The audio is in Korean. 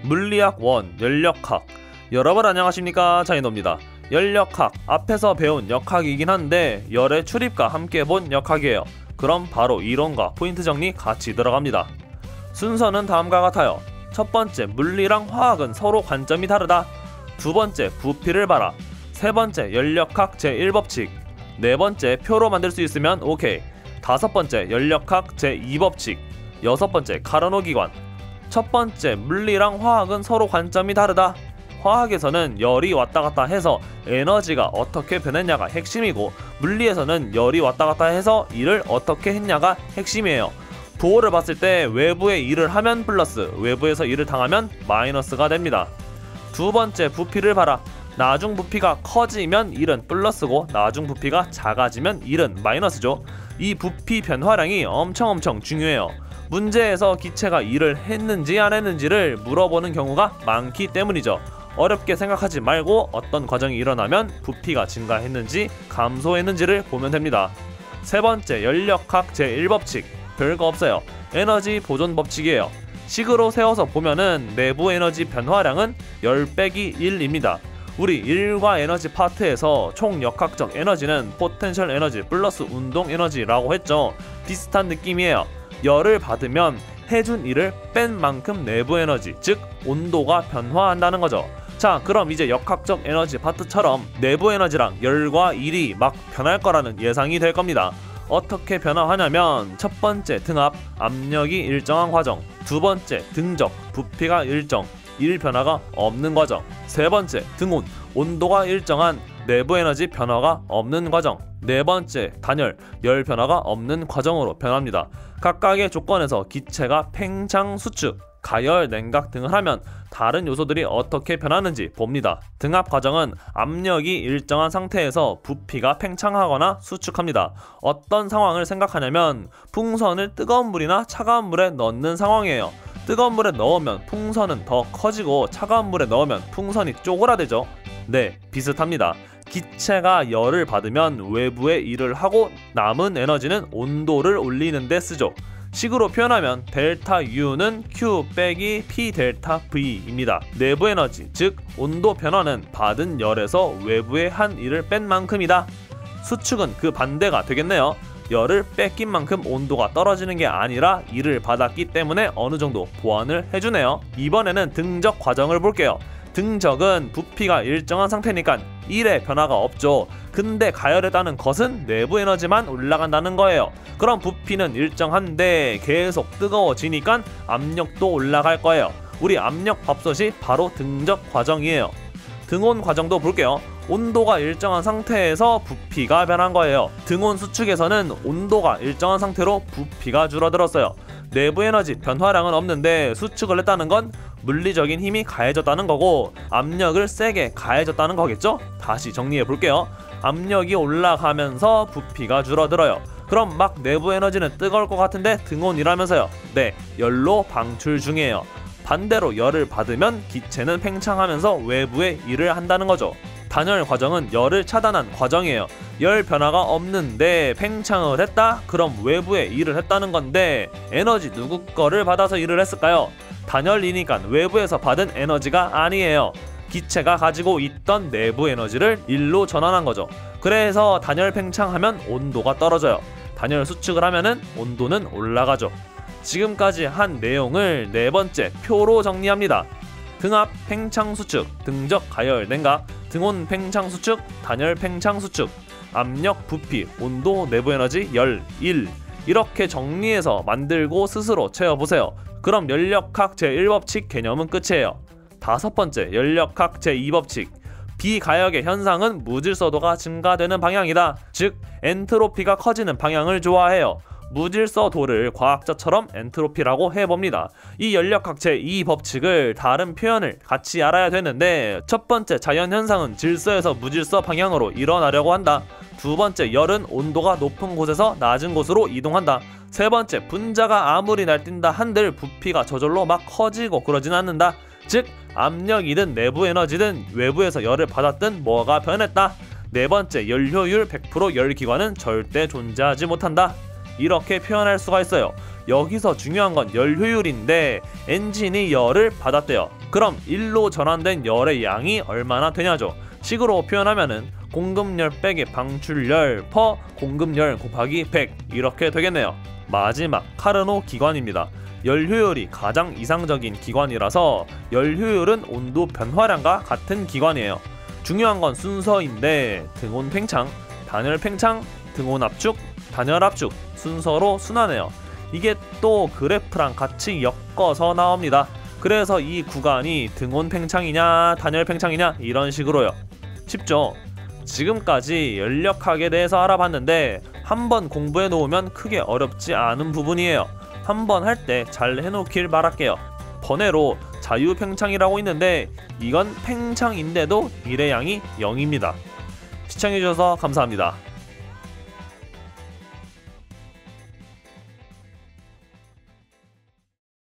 물리학 1 열역학. 여러분 안녕하십니까, 자이노입니다. 열역학, 앞에서 배운 역학이긴 한데 열의 출입과 함께 본 역학이에요. 그럼 바로 이론과 포인트 정리 같이 들어갑니다. 순서는 다음과 같아요. 첫 번째, 물리랑 화학은 서로 관점이 다르다. 두 번째, 부피를 봐라. 세 번째, 열역학 제1법칙. 네 번째, 표로 만들 수 있으면 오케이. 다섯 번째, 열역학 제2법칙. 여섯 번째, 카르노 기관. 첫 번째, 물리랑 화학은 서로 관점이 다르다. 화학에서는 열이 왔다 갔다 해서 에너지가 어떻게 변했냐가 핵심이고, 물리에서는 열이 왔다 갔다 해서 일을 어떻게 했냐가 핵심이에요. 부호를 봤을 때 외부에 일을 하면 플러스, 외부에서 일을 당하면 마이너스가 됩니다. 두 번째, 부피를 봐라. 나중 부피가 커지면 일은 플러스고 나중 부피가 작아지면 일은 마이너스죠. 이 부피 변화량이 엄청 중요해요. 문제에서 기체가 일을 했는지 안 했는지를 물어보는 경우가 많기 때문이죠. 어렵게 생각하지 말고 어떤 과정이 일어나면 부피가 증가했는지 감소했는지를 보면 됩니다. 세 번째, 열역학 제1법칙. 별거 없어요. 에너지 보존 법칙이에요. 식으로 세워서 보면은 내부 에너지 변화량은 10 빼기 1입니다. 우리 일과 에너지 파트에서 총 역학적 에너지는 포텐셜 에너지 플러스 운동 에너지라고 했죠. 비슷한 느낌이에요. 열을 받으면 해준 일을 뺀 만큼 내부 에너지, 즉 온도가 변화한다는 거죠. 자, 그럼 이제 역학적 에너지 파트처럼 내부 에너지랑 열과 일이 막 변할 거라는 예상이 될 겁니다. 어떻게 변화하냐면, 첫 번째, 등압, 압력이 일정한 과정. 두 번째, 등적, 부피가 일정, 일 변화가 없는 과정. 세 번째, 등온, 온도가 일정한 내부 에너지 변화가 없는 과정. 네 번째, 단열, 열 변화가 없는 과정으로 변합니다. 각각의 조건에서 기체가 팽창, 수축, 가열, 냉각 등을 하면 다른 요소들이 어떻게 변하는지 봅니다. 등압 과정은 압력이 일정한 상태에서 부피가 팽창하거나 수축합니다. 어떤 상황을 생각하냐면, 풍선을 뜨거운 물이나 차가운 물에 넣는 상황이에요. 뜨거운 물에 넣으면 풍선은 더 커지고 차가운 물에 넣으면 풍선이 쪼그라들죠. 네, 비슷합니다. 기체가 열을 받으면 외부에 일을 하고 남은 에너지는 온도를 올리는 데 쓰죠. 식으로 표현하면 델타 U는 Q 빼기 P 델타 V입니다. 내부 에너지, 즉 온도 변화는 받은 열에서 외부에 한 일을 뺀 만큼이다. 수축은 그 반대가 되겠네요. 열을 뺏긴 만큼 온도가 떨어지는 게 아니라 일을 받았기 때문에 어느 정도 보완을 해주네요. 이번에는 등적 과정을 볼게요. 등적은 부피가 일정한 상태니까 일의 변화가 없죠. 근데 가열했다는 것은 내부 에너지만 올라간다는 거예요. 그럼 부피는 일정한데 계속 뜨거워지니까 압력도 올라갈 거예요. 우리 압력 밥솥이 바로 등적 과정이에요. 등온 과정도 볼게요. 온도가 일정한 상태에서 부피가 변한 거예요. 등온 수축에서는 온도가 일정한 상태로 부피가 줄어들었어요. 내부 에너지 변화량은 없는데 수축을 했다는 건 물리적인 힘이 가해졌다는 거고, 압력을 세게 가해졌다는 거겠죠? 다시 정리해 볼게요. 압력이 올라가면서 부피가 줄어들어요. 그럼 막 내부 에너지는 뜨거울 것 같은데 등온이라면서요. 네, 열로 방출 중이에요. 반대로 열을 받으면 기체는 팽창하면서 외부에 일을 한다는 거죠. 단열 과정은 열을 차단한 과정이에요. 열 변화가 없는데 팽창을 했다? 그럼 외부에 일을 했다는 건데 에너지 누구 거를 받아서 일을 했을까요? 단열이니까 외부에서 받은 에너지가 아니에요. 기체가 가지고 있던 내부 에너지를 일로 전환한 거죠. 그래서 단열 팽창하면 온도가 떨어져요. 단열 수축을 하면은 온도는 올라가죠. 지금까지 한 내용을 네 번째, 표로 정리합니다. 등압, 팽창, 수축, 등적, 가열, 냉각, 등온, 팽창, 수축, 단열, 팽창, 수축, 압력, 부피, 온도, 내부 에너지, 열, 일. 이렇게 정리해서 만들고 스스로 채워보세요. 그럼 열역학 제1법칙 개념은 끝이에요. 다섯 번째, 열역학 제2법칙. 비가역의 현상은 무질서도가 증가되는 방향이다. 즉, 엔트로피가 커지는 방향을 좋아해요. 무질서도를 과학자처럼 엔트로피라고 해봅니다. 이 열역학 제2법칙을 다른 표현을 같이 알아야 되는데, 첫 번째, 자연현상은 질서에서 무질서 방향으로 일어나려고 한다. 두 번째, 열은 온도가 높은 곳에서 낮은 곳으로 이동한다. 세 번째, 분자가 아무리 날뛴다 한들 부피가 저절로 막 커지고 그러진 않는다. 즉, 압력이든 내부 에너지든 외부에서 열을 받았든 뭐가 변했다. 네 번째, 열효율 100% 열기관은 절대 존재하지 못한다. 이렇게 표현할 수가 있어요. 여기서 중요한 건 열 효율인데 엔진이 열을 받았대요. 그럼 1로 전환된 열의 양이 얼마나 되냐죠. 식으로 표현하면은 공급열 빼기 방출열 퍼 공급열 곱하기 100 이렇게 되겠네요. 마지막 카르노 기관입니다. 열 효율이 가장 이상적인 기관이라서 열 효율은 온도 변화량과 같은 기관이에요. 중요한 건 순서인데 등온 팽창, 단열 팽창, 등온 압축, 단열 압축 순서로 순환해요. 이게 또 그래프랑 같이 엮어서 나옵니다. 그래서 이 구간이 등온 팽창이냐 단열 팽창이냐 이런 식으로요. 쉽죠? 지금까지 연력학에 대해서 알아봤는데 한번 공부해 놓으면 크게 어렵지 않은 부분이에요. 한번 할 때 잘 해놓길 바랄게요. 번외로 자유팽창이라고 있는데 이건 팽창인데도 일의 양이 0입니다. 시청해주셔서 감사합니다.